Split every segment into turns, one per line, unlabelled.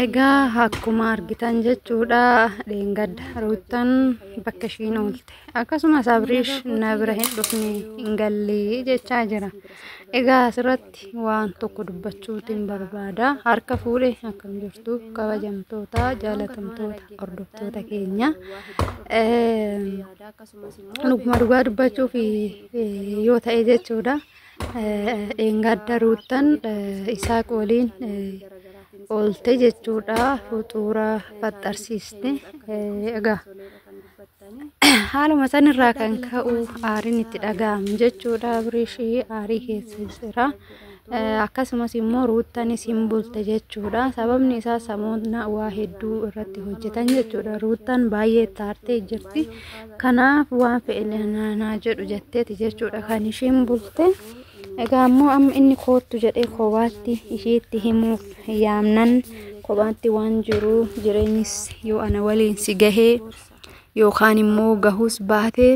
Egaa akkuma argitan jechuudha dheengadda ruutan bakka ishiin oolte akkasumas Abriish na bira hin dhufne hin gallee jechaa jira. Egaa asirratti waan tokko dubbachuutiin barbaada. Harka fuudhee akkam jirtu kabajamtoota jaalatamtoota hordoftoota keenya. Dhuguma dhugaa dubbachuuf yoo ta'e jechuudha dheengadda ruutan Isaaq waliin oolte jechuudha fuuxuura faxarsiiste. Egaa haaluma sanirraa kan ka'u aariin itti dhaga'amu jechuudha. Abriishii aarii keessa jira. Akkasumas immoo ruutanis hin bulte jechuudha. Sababni isaa samoona waa hedduu irratti hojjetan jechuudha. Ruutan baay'ee taartee jirti. Kanaaf waan fe'elanaa jedhu jetteeti jechuudha kan ishiin bulte. Egaa ammoo amma inni kootu jedhee kophaatti isheetti himuuf yaamnan kophaatti waan jiru jireenyis yoo ana waliin si gahee yookaan immoo gahus baatee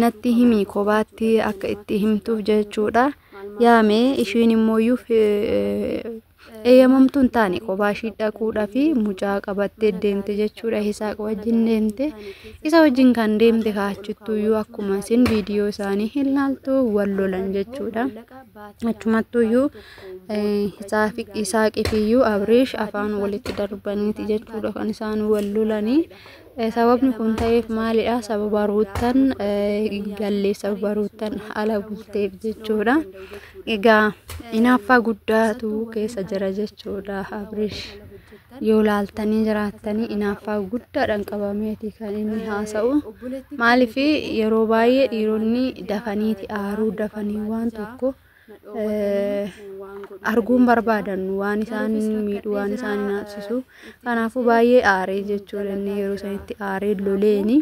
natti himi kophaatti akka itti himtuuf jechuudha. Yaamee ishiin immoo eeyyamamtuun taane kophaa ishii dhaquudhaa fi mucaa qabattee deemte jechuudha. Isaaq wajjin deemte. Isa wajjin kan deemte kaachittuyyuu akkuma isin viidiyoo isaanii hin laaltu wal lolan jechuudha. Achumattuyyuu Isaaqiifiyyuu Abriish afaan walitti darbaniiti jechuudha kan isaan wal lolanii. Sababni kun ta'eef maalidha? Sababa ruutan gallee sababa ruutan ala bulteef jechuudha. Egaa hinaaffaa guddaatu keessa jira jechuudha. Abriish yoo laaltanii jiraattanii hinaaffaa guddaadhaan qabameeti kan inni haasa'u. Maaliif yeroo baay'ee dhiironni dafaniiti aaruu dafanii waan tokko arguun barbaadan waan isaan miidhu waan isaan naasisu. Kanaafuu baay'ee aaree jechuudha inni yeroo sanitti aaree loleeni.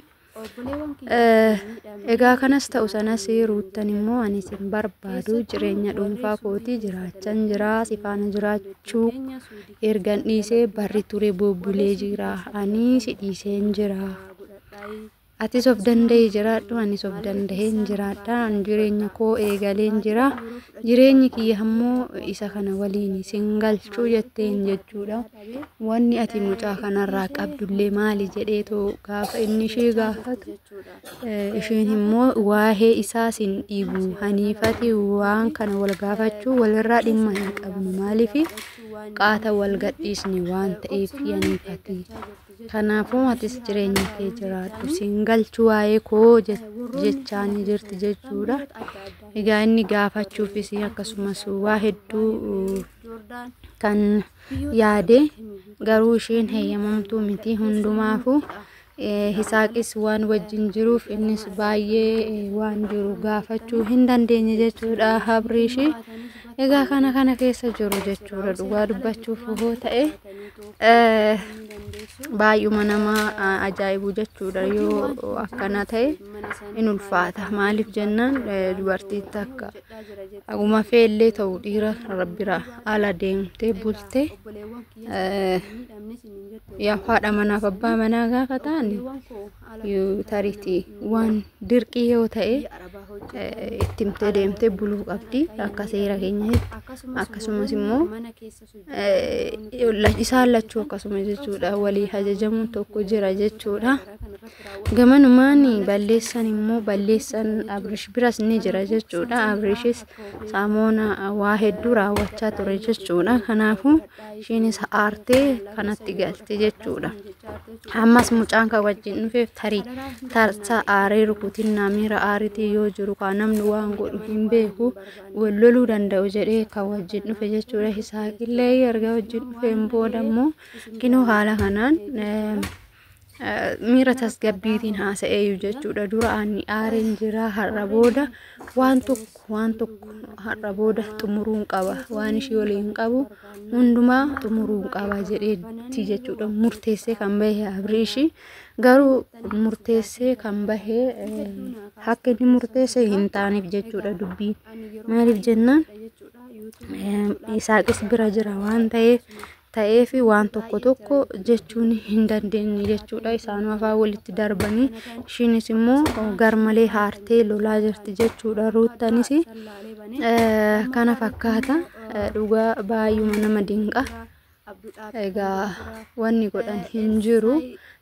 Egaa kanas ta'u sanas ruutan immoo ani sin barbaadu jireenya dhuunfaa kootii jiraachan jira sifaana jiraachuu ergan dhiisee barri ture bobbulee jira ani si dhiiseen jira. Atis of danda'ee jiraadhu anis of danda'een jiraadha jireenya koo eegaleen jira jireenyi kiyya ammoo isa kana waliin sin galchuu jetteen jechuudha. Wanni ati mucaa kanarraa qabdullee maali jedheetoo gaafa inni ishee gaafatu ishiin immoo waa'ee isaa sin dhiibu haniifati waan kana wal gaafachuu walirraa dhimma hin qabnu maaliif qaata wal gadhiisni waan ta'eef haniifati. Kanaafuu atis jireenya kee jiraadhu sin galchuu waa'ee koo jechaanii jirti jechuudha. Egaa inni gaafachuufis akkasumas waa hedduu kan yaade garuu isheen heeyyamamtuu miti hundumaafuu. Isaaqis waan wajjin jiruuf innis baay'ee waan jiru gaafachuu hin dandeenye jechuudha Abriish. Egaa kana keessa jiru jechuudha dhugaa dubbachuuf hoo ta'e baay'uma nama ajaa'ibu jechuudha yoo akkana ta'e in ulfaata. Maaliif jennaan dubartiin takka aguma feellee ta'u dhiira rabbira ala deemtee bulte yaa haadha manaaf abbaa manaa gaafa ta'an tariitii waan dirqii yoo ta'e ittimtee deemtee buluu qabdi akka seera keenyaatti. Akkasumas immoo isaan lachuu akkasuma jechuudha walii ajajamuun tokko jira jechuudha. Gamanumaan balleessan immoo balleessan Abriish biras ni jira jechuudha. Abriishis samoona waa hedduu raawwachaa ture jechuudha. Kanaafuu isheenis aartee kanatti galte jechuudha. Ammas mucaan kan wajjin dhufeef tarii tarsaa aaree rukutiin naamira aariitii yoo jiru kan namni waan godhu hin beeku wal loluu danda'u jedhee kan wajjin dhufe jechuudha. Isaaqillee erga wajjin dhufeen booda immoo kinoo haala kanaan miira tasgabbiitiin haasa'eeyyuu jechuudha. Dura ani aareen jira har'a booda waan tokko har'a booda xumuruun qaba waan ishii waliin qabu hundumaa xumuruun qaba jedheetti jechuudha. Murteessee kan bahe Abriish garuu murteessee kan bahe akka inni murteessee hin taaneef jechuudha dubbiin. Maaliif jennaan Isaaqis bira jira waan ta'eef waan tokko jechuun hin dandeenye jechuudha. Isaan afaan walitti darbanii ishiinis immoo garmalee haartee lolaa jirti jechuudha. Ruutanis kana fakkaata dhugaa baay'uma nama dinqa. egaa wanni godhan hin jiru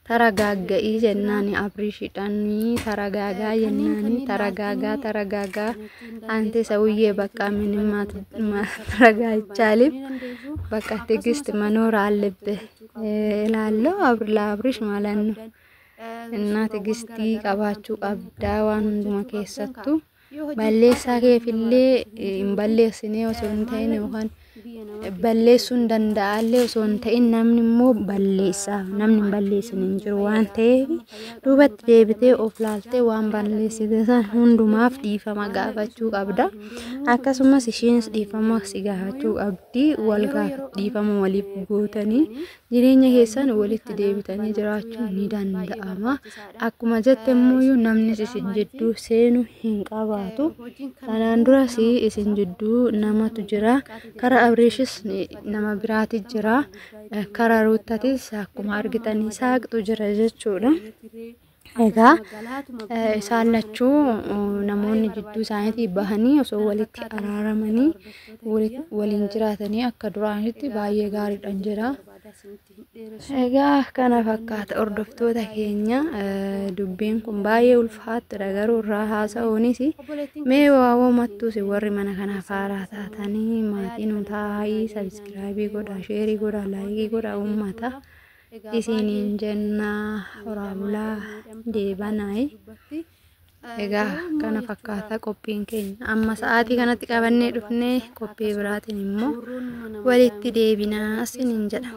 taragaaga'ii jennaani abrishiidhaanii taragaagaa jennaani taragaagaa anti sawuyyee bakka minimaat taragaachaalif bakka tigist manoora allebbe ilaallo abrish maalannu innaa tigistii qabaachuu qabdaa waan hunduma keessattu balleessaa keefillee hin balleessinee osoo hin ta'in yookaan balleessuun danda'allee osoo hin ta'in namni immoo balleessaa namni hin balleessin hin jiru waan ta'eef duubatti deebitee of laaltee waan balleessite san hundumaaf dhiifama gaafachuu qabda akkasumas ishiinis dhiifama si gaafachuu qabdi wal dhiifama waliif gootanii jireenya keessan walitti deebitanii jiraachuu ni danda'ama akkuma jette immoo namni isin jidduu seenu hin qabaatu kanaan duras isin jidduu namatu jira kara abrishis nama biraati jira kara ruuttatis akkuma argitanii saaqtu jira jechuudha egaa isaan lachuu namoonni jidduu isaaniitii bahanii osoo walitti araaramanii waliin jiraatanii akka duraanitti baay'ee gaariidhaan jira egaa kana fakkaata hordoftoota keenya dubbiin kun baay'ee ulfaatudha garuu irraa haasa'uunis mee waawwamattuus warri mana kanaaf haaraa taatanii maatiin taa'ii sabiskiraabii godha sheerii godha laayikii godha uummata isiniin jenna waraabulaa deebanaay egaa kana fakkaata qophiin keenya amma sa'aatii kanatti qabannee dhufnee qophii biraatiin immoo walitti deebinaa isiniin jedha